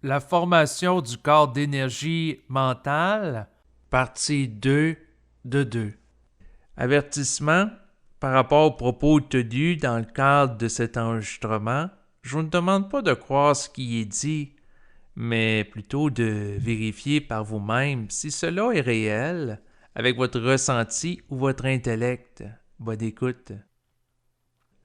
La formation du corps d'énergie mentale, partie 2 de 2. Avertissement par rapport aux propos tenus dans le cadre de cet enregistrement. Je vous ne demande pas de croire ce qui est dit, mais plutôt de vérifier par vous-même si cela est réel avec votre ressenti ou votre intellect. Bonne écoute.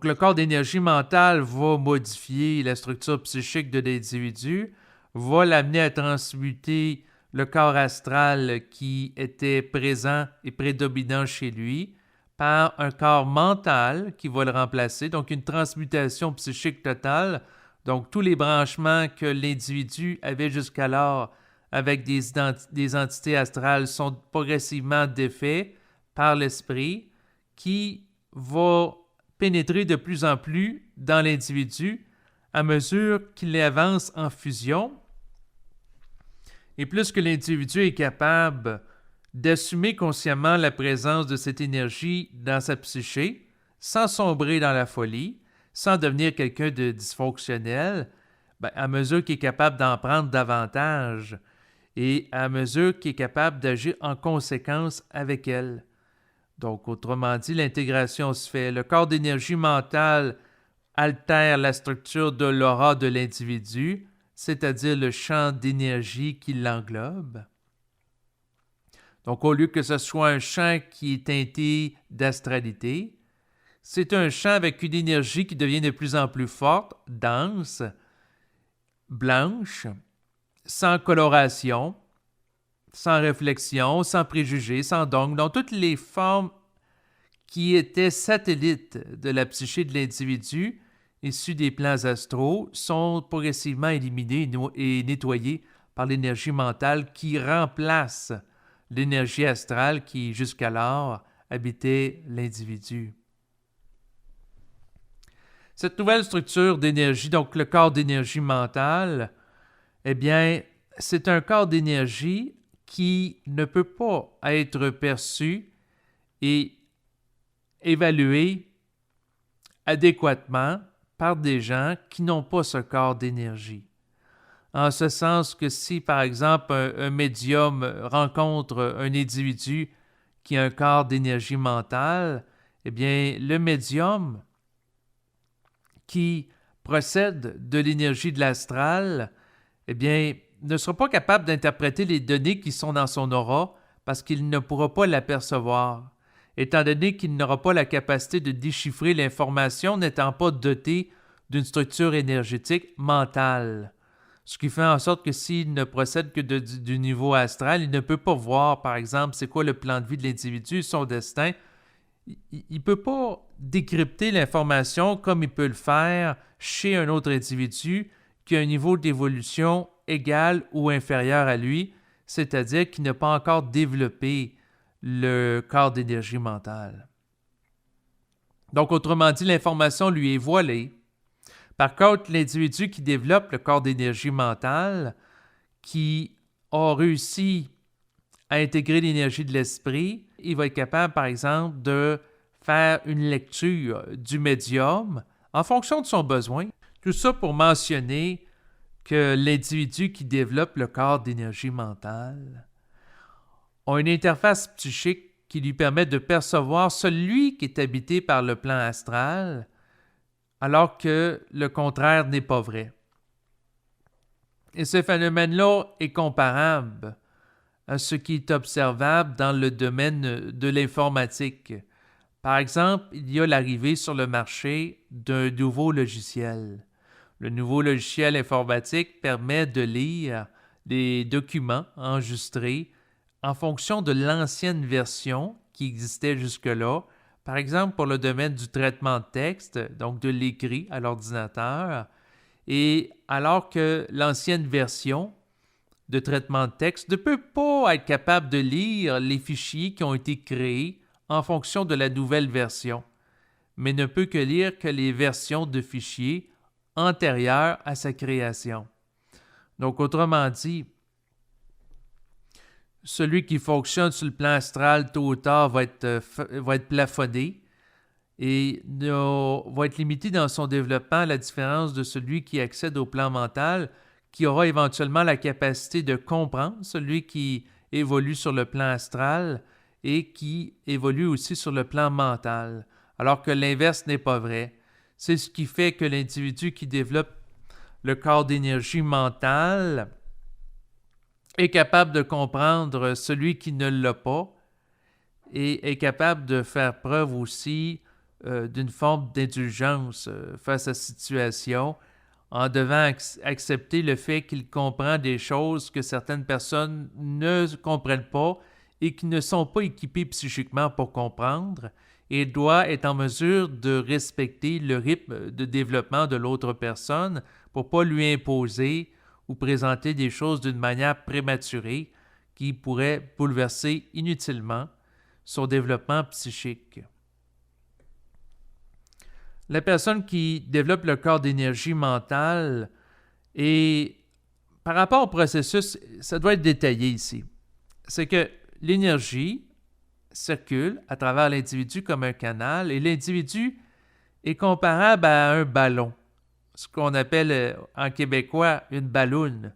Le corps d'énergie mentale va modifier la structure psychique de l'individu, va l'amener à transmuter le corps astral qui était présent et prédominant chez lui par un corps mental qui va le remplacer, donc une transmutation psychique totale. Donc tous les branchements que l'individu avait jusqu'alors avec des entités astrales sont progressivement défaits par l'esprit qui va pénétrer de plus en plus dans l'individu à mesure qu'il avance en fusion. Et plus que l'individu est capable d'assumer consciemment la présence de cette énergie dans sa psyché, sans sombrer dans la folie, sans devenir quelqu'un de dysfonctionnel, à mesure qu'il est capable d'en prendre davantage et à mesure qu'il est capable d'agir en conséquence avec elle. Donc, autrement dit, l'intégration se fait. Le corps d'énergie mentale altère la structure de l'aura de l'individu, c'est-à-dire le champ d'énergie qui l'englobe. Donc, au lieu que ce soit un champ qui est teinté d'astralité, c'est un champ avec une énergie qui devient de plus en plus forte, dense, blanche, sans coloration, sans réflexion, sans préjugés, sans dogme, dans toutes les formes qui étaient satellites de la psyché de l'individu, issus des plans astraux, sont progressivement éliminés et nettoyés par l'énergie mentale qui remplace l'énergie astrale qui, jusqu'alors, habitait l'individu. Cette nouvelle structure d'énergie, donc le corps d'énergie mentale, eh bien, c'est un corps d'énergie qui ne peut pas être perçu et évalué adéquatement par des gens qui n'ont pas ce corps d'énergie. En ce sens que si, par exemple, un médium rencontre un individu qui a un corps d'énergie mentale, eh bien, le médium qui procède de l'énergie de l'astral, eh bien, ne sera pas capable d'interpréter les données qui sont dans son aura parce qu'il ne pourra pas l'apercevoir, étant donné qu'il n'aura pas la capacité de déchiffrer l'information n'étant pas doté d'une structure énergétique mentale. Ce qui fait en sorte que s'il ne procède que du niveau astral, il ne peut pas voir, par exemple, c'est quoi le plan de vie de l'individu, son destin. Il ne peut pas décrypter l'information comme il peut le faire chez un autre individu qui a un niveau d'évolution égal ou inférieur à lui, c'est-à-dire qui n'a pas encore développé le corps d'énergie mentale. Donc, autrement dit, l'information lui est voilée. Par contre, l'individu qui développe le corps d'énergie mentale, qui a réussi à intégrer l'énergie de l'esprit, il va être capable, par exemple, de faire une lecture du médium en fonction de son besoin. Tout ça pour mentionner que l'individu qui développe le corps d'énergie mentale a une interface psychique qui lui permet de percevoir celui qui est habité par le plan astral, alors que le contraire n'est pas vrai. Et ce phénomène-là est comparable à ce qui est observable dans le domaine de l'informatique. Par exemple, il y a l'arrivée sur le marché d'un nouveau logiciel. Le nouveau logiciel informatique permet de lire des documents enregistrés en fonction de l'ancienne version qui existait jusque-là. Par exemple, pour le domaine du traitement de texte, donc de l'écrit à l'ordinateur, et alors que l'ancienne version de traitement de texte ne peut pas être capable de lire les fichiers qui ont été créés en fonction de la nouvelle version, mais ne peut que lire que les versions de fichiers antérieures à sa création. Donc, autrement dit, celui qui fonctionne sur le plan astral, tôt ou tard, va être plafonné et va être limité dans son développement à la différence de celui qui accède au plan mental, qui aura éventuellement la capacité de comprendre, celui qui évolue sur le plan astral et qui évolue aussi sur le plan mental, alors que l'inverse n'est pas vrai. C'est ce qui fait que l'individu qui développe le corps d'énergie mentale est capable de comprendre celui qui ne l'a pas et est capable de faire preuve aussi d'une forme d'indulgence face à la situation en devant accepter le fait qu'il comprend des choses que certaines personnes ne comprennent pas et qui ne sont pas équipées psychiquement pour comprendre et doit être en mesure de respecter le rythme de développement de l'autre personne pour ne pas lui imposer ou présenter des choses d'une manière prématurée qui pourrait bouleverser inutilement son développement psychique. La personne qui développe le corps d'énergie mentale et par rapport au processus, ça doit être détaillé ici. C'est que l'énergie circule à travers l'individu comme un canal et l'individu est comparable à un ballon, ce qu'on appelle en québécois une balloune.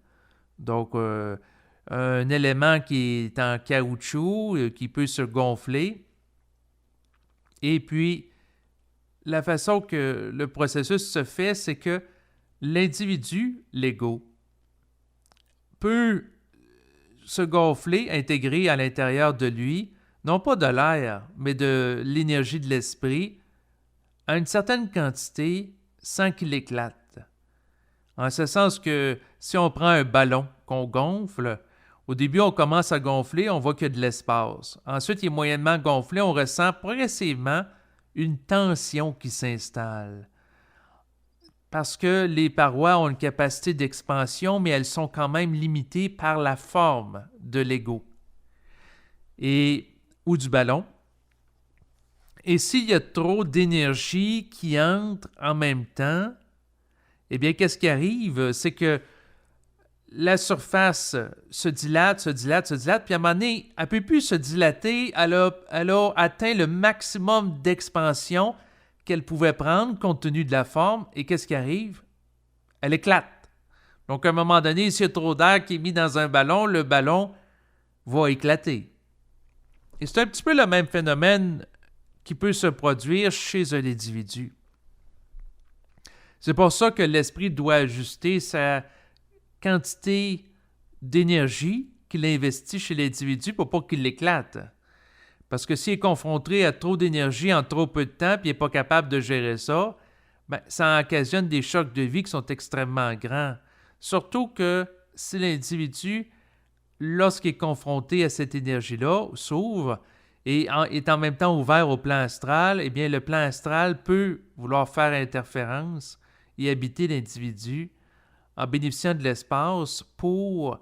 Donc, un élément qui est en caoutchouc, qui peut se gonfler. Et puis, la façon que le processus se fait, c'est que l'individu, l'ego, peut se gonfler, intégrer à l'intérieur de lui, non pas de l'air, mais de l'énergie de l'esprit, à une certaine quantité sans qu'il éclate. En ce sens que si on prend un ballon qu'on gonfle, au début on commence à gonfler, on voit qu'il y a de l'espace. Ensuite, il est moyennement gonflé, on ressent progressivement une tension qui s'installe. Parce que les parois ont une capacité d'expansion, mais elles sont quand même limitées par la forme de l'ego ou du ballon. Et s'il y a trop d'énergie qui entre en même temps, eh bien, qu'est-ce qui arrive? C'est que la surface se dilate, puis à un moment donné, elle ne peut plus se dilater, elle a atteint le maximum d'expansion qu'elle pouvait prendre compte tenu de la forme, et qu'est-ce qui arrive? Elle éclate. Donc, à un moment donné, s'il y a trop d'air qui est mis dans un ballon, le ballon va éclater. Et c'est un petit peu le même phénomène qui peut se produire chez un individu. C'est pour ça que l'esprit doit ajuster sa quantité d'énergie qu'il investit chez l'individu pour pas qu'il l'éclate. Parce que s'il est confronté à trop d'énergie en trop peu de temps et il n'est pas capable de gérer ça, ça occasionne des chocs de vie qui sont extrêmement grands. Surtout que si l'individu, lorsqu'il est confronté à cette énergie-là, s'ouvre et est en même temps ouvert au plan astral, eh bien le plan astral peut vouloir faire interférence et habiter l'individu en bénéficiant de l'espace pour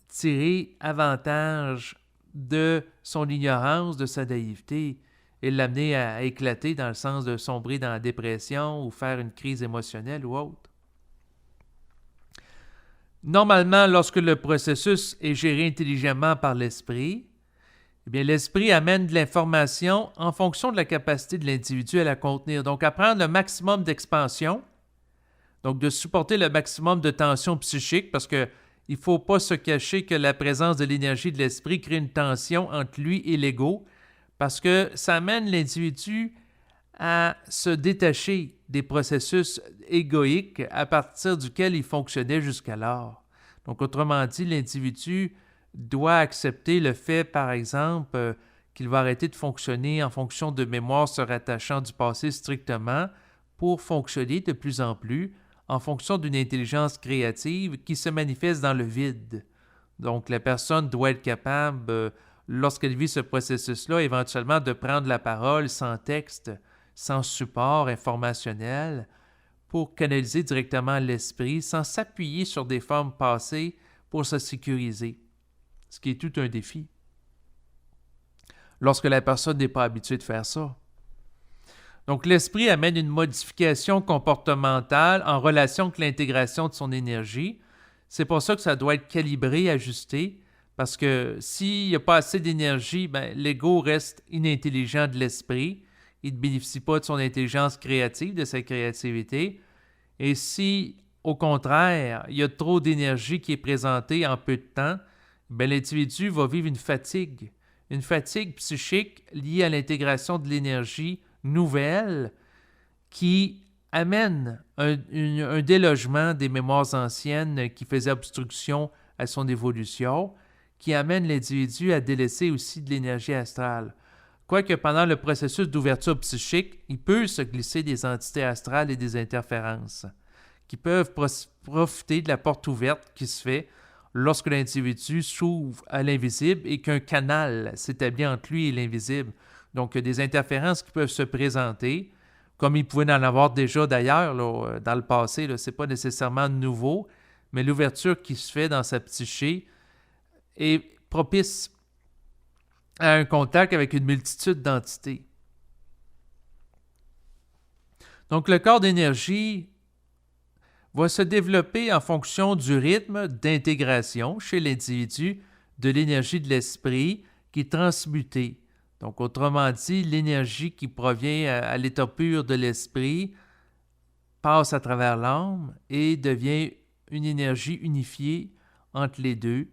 tirer avantage de son ignorance, de sa naïveté et l'amener à éclater dans le sens de sombrer dans la dépression ou faire une crise émotionnelle ou autre. Normalement, lorsque le processus est géré intelligemment par l'esprit, eh bien, l'esprit amène de l'information en fonction de la capacité de l'individu à la contenir. Donc, à prendre le maximum d'expansion, donc de supporter le maximum de tension psychique, parce qu'il ne faut pas se cacher que la présence de l'énergie de l'esprit crée une tension entre lui et l'ego, parce que ça amène l'individu à se détacher des processus égoïques à partir duquel il fonctionnait jusqu'alors. Donc, autrement dit, l'individu doit accepter le fait, par exemple, qu'il va arrêter de fonctionner en fonction de mémoires se rattachant du passé strictement pour fonctionner de plus en plus en fonction d'une intelligence créative qui se manifeste dans le vide. Donc, la personne doit être capable, lorsqu'elle vit ce processus-là, éventuellement de prendre la parole sans texte, sans support informationnel, pour canaliser directement l'esprit, sans s'appuyer sur des formes passées pour se sécuriser, ce qui est tout un défi. Lorsque la personne n'est pas habituée de faire ça. Donc, l'esprit amène une modification comportementale en relation avec l'intégration de son énergie. C'est pour ça que ça doit être calibré, ajusté, parce que s'il n'y a pas assez d'énergie, l'ego reste inintelligent de l'esprit. Il ne bénéficie pas de son intelligence créative, de sa créativité. Et si au contraire, il y a trop d'énergie qui est présentée en peu de temps, bien, l'individu va vivre une fatigue psychique liée à l'intégration de l'énergie nouvelle qui amène un délogement des mémoires anciennes qui faisaient obstruction à son évolution, qui amène l'individu à délaisser aussi de l'énergie astrale. Quoique pendant le processus d'ouverture psychique, il peut se glisser des entités astrales et des interférences qui peuvent profiter de la porte ouverte qui se fait lorsque l'individu s'ouvre à l'invisible et qu'un canal s'établit entre lui et l'invisible. Donc, il y a des interférences qui peuvent se présenter, comme il pouvait en avoir déjà d'ailleurs là, dans le passé. Ce n'est pas nécessairement nouveau, mais l'ouverture qui se fait dans sa psyché est propice à un contact avec une multitude d'entités. Donc, le corps d'énergie va se développer en fonction du rythme d'intégration chez l'individu de l'énergie de l'esprit qui est transmutée. Donc, autrement dit, l'énergie qui provient à l'état pur de l'esprit passe à travers l'âme et devient une énergie unifiée entre les deux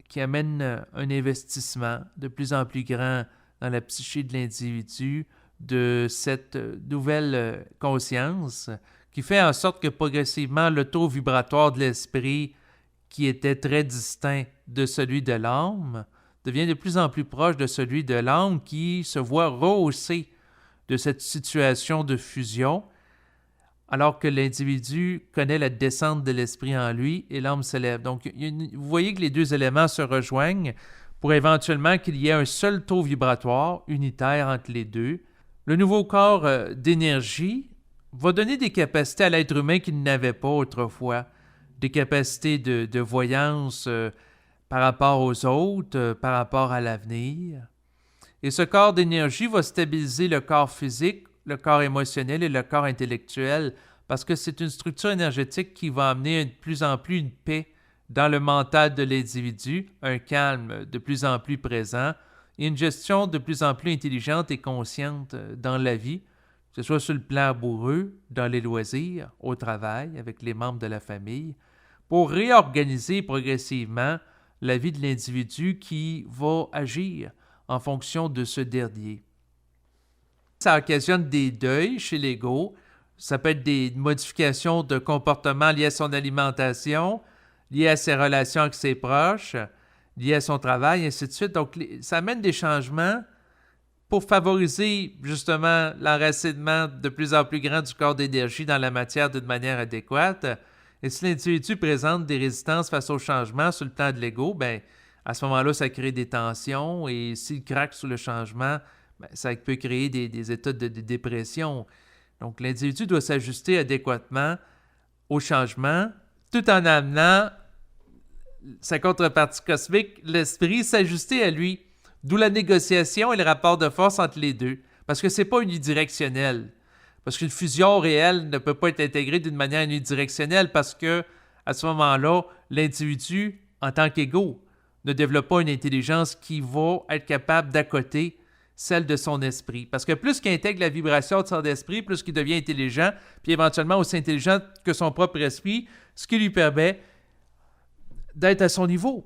qui amène un investissement de plus en plus grand dans la psyché de l'individu de cette nouvelle conscience qui fait en sorte que progressivement le taux vibratoire de l'esprit, qui était très distinct de celui de l'âme, devient de plus en plus proche de celui de l'âme qui se voit rehaussé de cette situation de fusion, alors que l'individu connaît la descente de l'esprit en lui et l'âme s'élève. Donc, vous voyez que les deux éléments se rejoignent pour éventuellement qu'il y ait un seul taux vibratoire unitaire entre les deux. Le nouveau corps d'énergie va donner des capacités à l'être humain qu'il n'avait pas autrefois, des capacités de voyance par rapport aux autres, par rapport à l'avenir. Et ce corps d'énergie va stabiliser le corps physique, le corps émotionnel et le corps intellectuel, parce que c'est une structure énergétique qui va amener de plus en plus une paix dans le mental de l'individu, un calme de plus en plus présent et une gestion de plus en plus intelligente et consciente dans la vie, que ce soit sur le plan amoureux, dans les loisirs, au travail, avec les membres de la famille, pour réorganiser progressivement la vie de l'individu qui va agir en fonction de ce dernier. Ça occasionne des deuils chez l'ego, ça peut être des modifications de comportement liées à son alimentation, liées à ses relations avec ses proches, liées à son travail, et ainsi de suite. Donc, ça amène des changements pour favoriser justement l'enracinement de plus en plus grand du corps d'énergie dans la matière d'une manière adéquate. Et si l'individu présente des résistances face au changement sur le plan de l'ego, bien, à ce moment-là, ça crée des tensions et s'il craque sous le changement, bien, ça peut créer des états de dépression. Donc, l'individu doit s'ajuster adéquatement au changement tout en amenant sa contrepartie cosmique, l'esprit, s'ajuster à lui. D'où la négociation et le rapport de force entre les deux. Parce que ce n'est pas unidirectionnel. Parce qu'une fusion réelle ne peut pas être intégrée d'une manière unidirectionnelle parce que, à ce moment-là, l'individu, en tant qu'ego, ne développe pas une intelligence qui va être capable d'accoter celle de son esprit. Parce que plus qu'il intègre la vibration de son esprit, plus qu'il devient intelligent, puis éventuellement aussi intelligent que son propre esprit, ce qui lui permet d'être à son niveau.